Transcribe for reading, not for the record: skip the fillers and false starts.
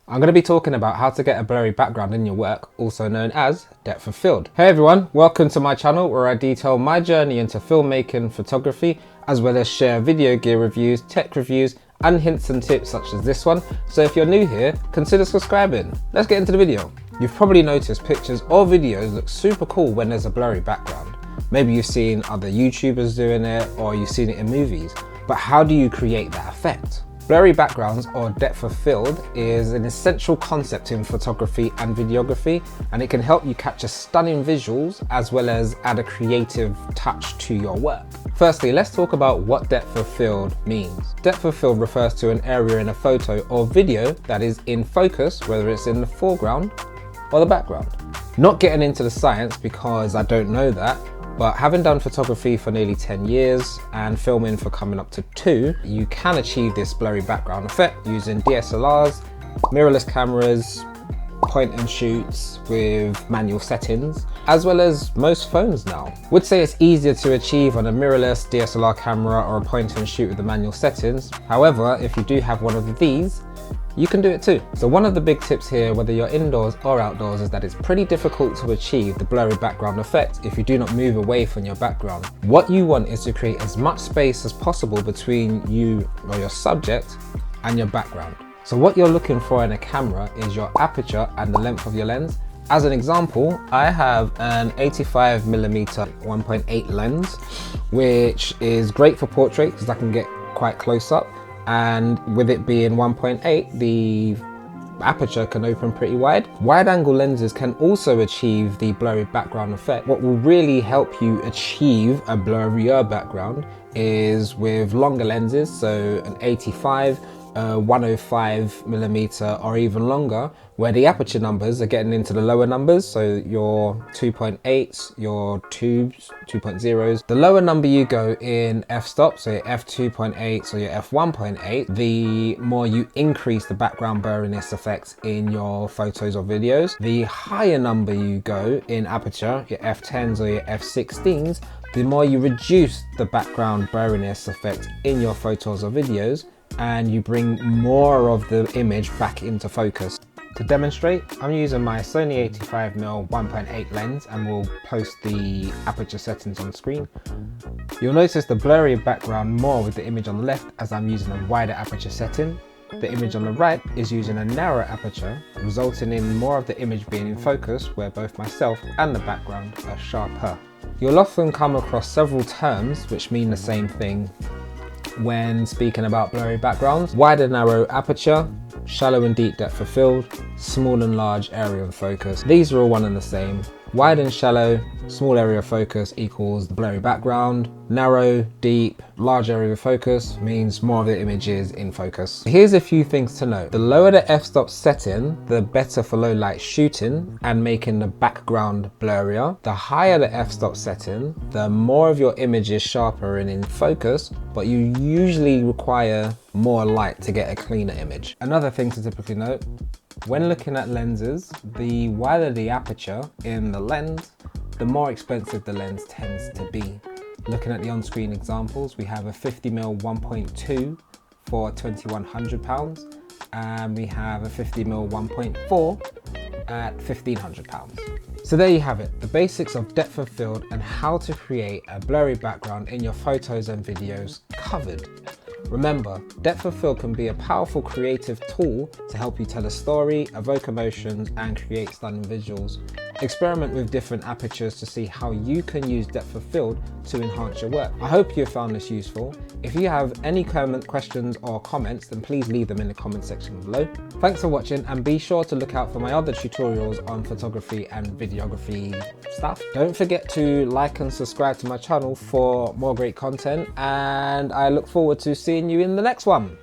I'm going to be talking about how to get a blurry background in your work, also known as depth of field. Hey everyone, welcome to my channel where I detail my journey into filmmaking, photography, as well as share video gear reviews, tech reviews, and hints and tips such as this one. So if you're new here, consider subscribing. Let's get into the video. You've probably noticed pictures or videos look super cool when there's a blurry background. Maybe you've seen other YouTubers doing it, or you've seen it in movies. But how do you create that effect? Blurry backgrounds, or depth of field, is an essential concept in photography and videography, and it can help you capture stunning visuals as well as add a creative touch to your work. Firstly, let's talk about what depth of field means. Depth of field refers to an area in a photo or video that is in focus, whether it's in the foreground or the background. Not getting into the science because I don't know that, but having done photography for nearly 10 years and filming for coming up to 2, you can achieve this blurry background effect using DSLRs, mirrorless cameras, point and shoots with manual settings, as well as most phones now. Would say it's easier to achieve on a mirrorless DSLR camera or a point and shoot with the manual settings. However, if you do have one of these, you can do it too. So one of the big tips here, whether you're indoors or outdoors, is that it's pretty difficult to achieve the blurry background effect if you do not move away from your background. What you want is to create as much space as possible between you or your subject and your background. So what you're looking for in a camera is your aperture and the length of your lens. As an example, I have an 85mm 1.8 lens, which is great for portrait because I can get quite close up. And with it being 1.8, the aperture can open pretty wide. Wide angle lenses can also achieve the blurry background effect. What will really help you achieve a blurrier background is with longer lenses, so an 85, 105mm or even longer, where the aperture numbers are getting into the lower numbers, so your 2.8s, your 2s, 2.0s. The lower number you go in f-stop, so your f2.8 or your f1.8, the more you increase the background blurriness effect in your photos or videos. The higher number you go in aperture, your f10s or your f16s, the more you reduce the background blurriness effect in your photos or videos, and you bring more of the image back into focus. To demonstrate, I'm using my Sony 85mm 1.8 lens, and we'll post the aperture settings on screen. You'll notice the blurry background more with the image on the left, as I'm using a wider aperture setting. The image on the right is using a narrower aperture, resulting in more of the image being in focus, where both myself and the background are sharper. You'll often come across several terms which mean the same thing when speaking about blurry backgrounds: wide and narrow aperture, shallow and deep depth of field, small and large area of focus. These are all one and the same. Wide and shallow, small area of focus equals the blurry background. Narrow, deep, large area of focus means more of the image is in focus. Here's a few things to note. The lower the f-stop setting, the better for low light shooting and making the background blurrier. The higher the f-stop setting, the more of your image is sharper and in focus, but you usually require more light to get a cleaner image. Another thing to typically note: when looking at lenses, the wider the aperture in the lens, the more expensive the lens tends to be. Looking at the on-screen examples, we have a 50mm 1.2 for £2,100, and we have a 50mm 1.4 at £1,500. So there you have it, the basics of depth of field and how to create a blurry background in your photos and videos covered. Remember, depth of field can be a powerful creative tool to help you tell a story, evoke emotions, and create stunning visuals. Experiment with different apertures to see how you can use depth of field to enhance your work. I hope you have found this useful. If you have any questions or comments, then please leave them in the comment section below. Thanks for watching, and be sure to look out for my other tutorials on photography and videography stuff. Don't forget to like and subscribe to my channel for more great content, and I look forward to seeing you in the next one.